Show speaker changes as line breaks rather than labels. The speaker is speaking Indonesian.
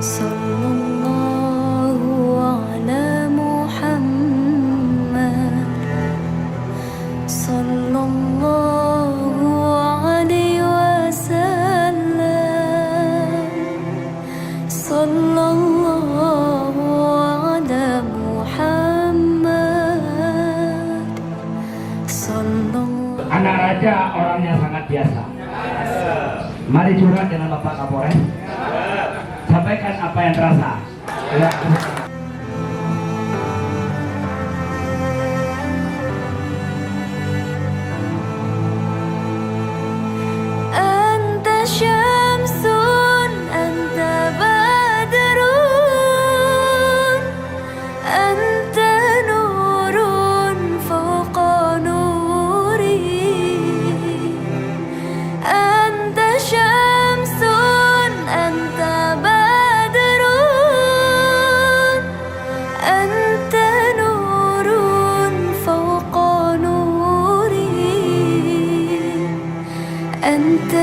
Sallallahu ala Muhammad, sallallahu alaihi wasallam, sallallahu ala Muhammad, sallallahu.
Anak raja orangnya sangat biasa. Mari curhat dengan Bapak Kapolres. Sampaikan apa yang terasa. Ya.
Anta syamsun, anta badrun, anta nurun fawqa nuri. Anta syamsun, anta badrun, anta nurun fawqa nuri. أنت